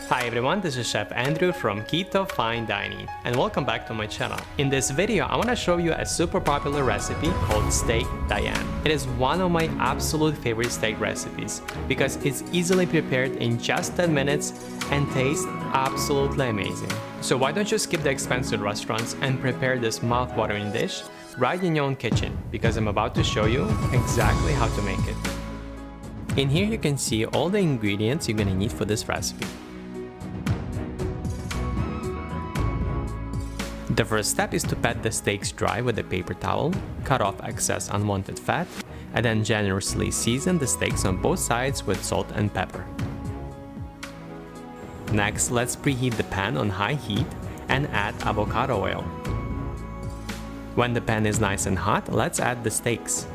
Hi everyone, this is Chef Andrew from Keto Fine Dining and welcome back to my channel. In this video, I want to show you a super popular recipe called Steak Diane. It is one of my absolute favorite steak recipes because it's easily prepared in just 10 minutes and tastes absolutely amazing. So why don't you skip the expensive restaurants and prepare this mouth-watering dish right in your own kitchen, because I'm about to show you exactly how to make it. In here you can see all the ingredients you're gonna need for this recipe. The first step is to pat the steaks dry with a paper towel, cut off excess unwanted fat, and then generously season the steaks on both sides with salt and pepper. Next, let's preheat the pan on high heat and add avocado oil. When the pan is nice and hot, let's add the steaks.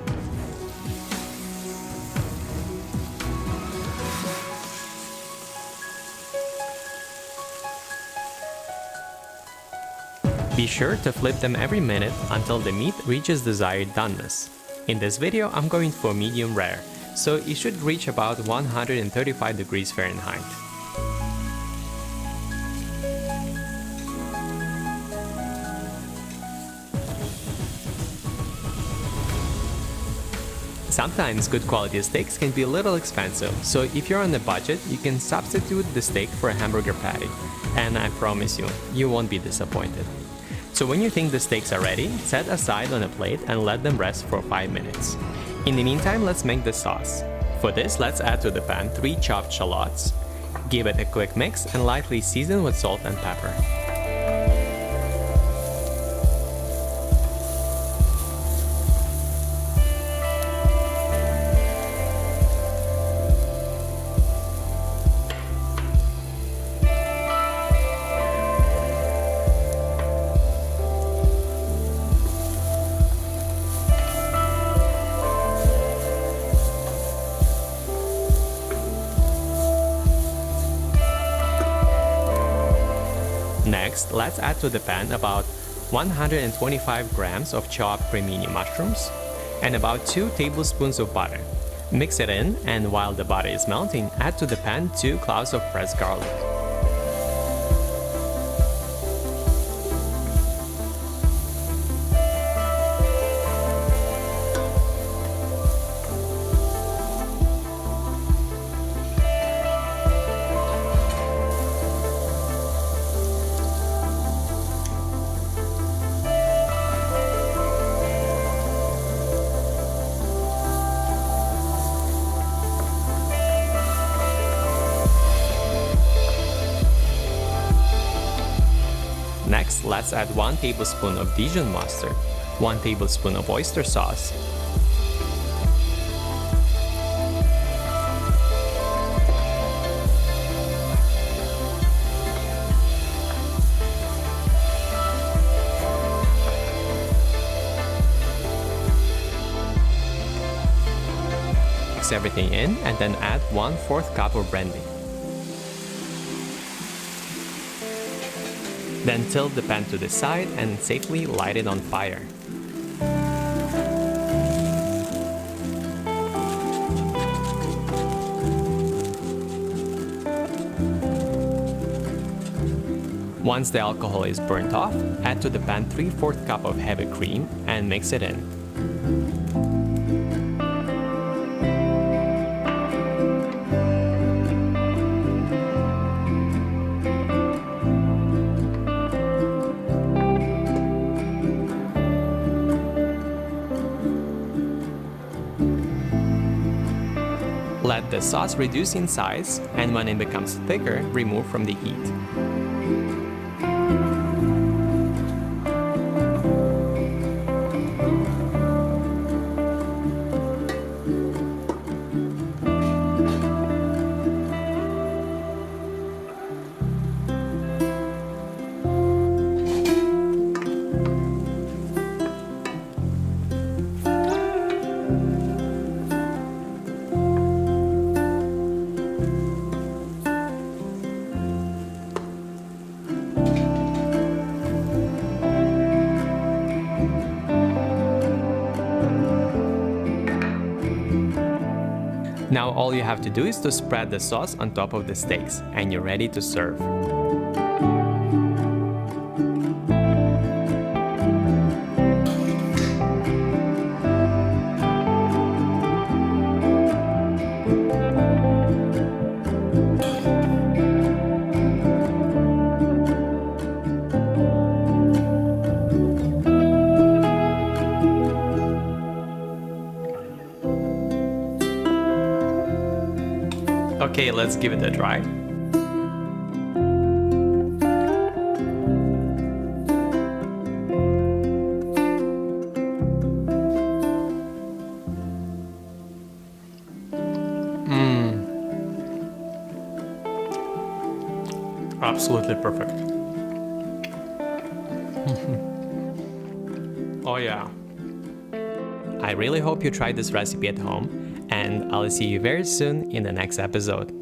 Be sure to flip them every minute until the meat reaches desired doneness. In this video, I'm going for medium rare, so it should reach about 135 degrees Fahrenheit. Sometimes good quality steaks can be a little expensive, so if you're on a budget, you can substitute the steak for a hamburger patty, and I promise you, you won't be disappointed. So when you think the steaks are ready, set aside on a plate and let them rest for 5 minutes. In the meantime, let's make the sauce. For this, let's add to the pan 3 chopped shallots. Give it a quick mix and lightly season with salt and pepper. Next, let's add to the pan about 125 grams of chopped Cremini mushrooms and about 2 tablespoons of butter. Mix it in, and while the butter is melting, add to the pan 2 cloves of pressed garlic. Next, let's add 1 tablespoon of Dijon Mustard, 1 tablespoon of Oyster Sauce, mix everything in and then add 1/4 cup of brandy. Then tilt the pan to the side and safely light it on fire. Once the alcohol is burnt off, add to the pan 3/4 cup of heavy cream and mix it in. Let the sauce reduce in size, and when it becomes thicker, remove from the heat. Now all you have to do is to spread the sauce on top of the steaks, and you're ready to serve. Okay, let's give it a try. Absolutely perfect. Oh yeah. I really hope you tried this recipe at home, and I'll see you very soon in the next episode.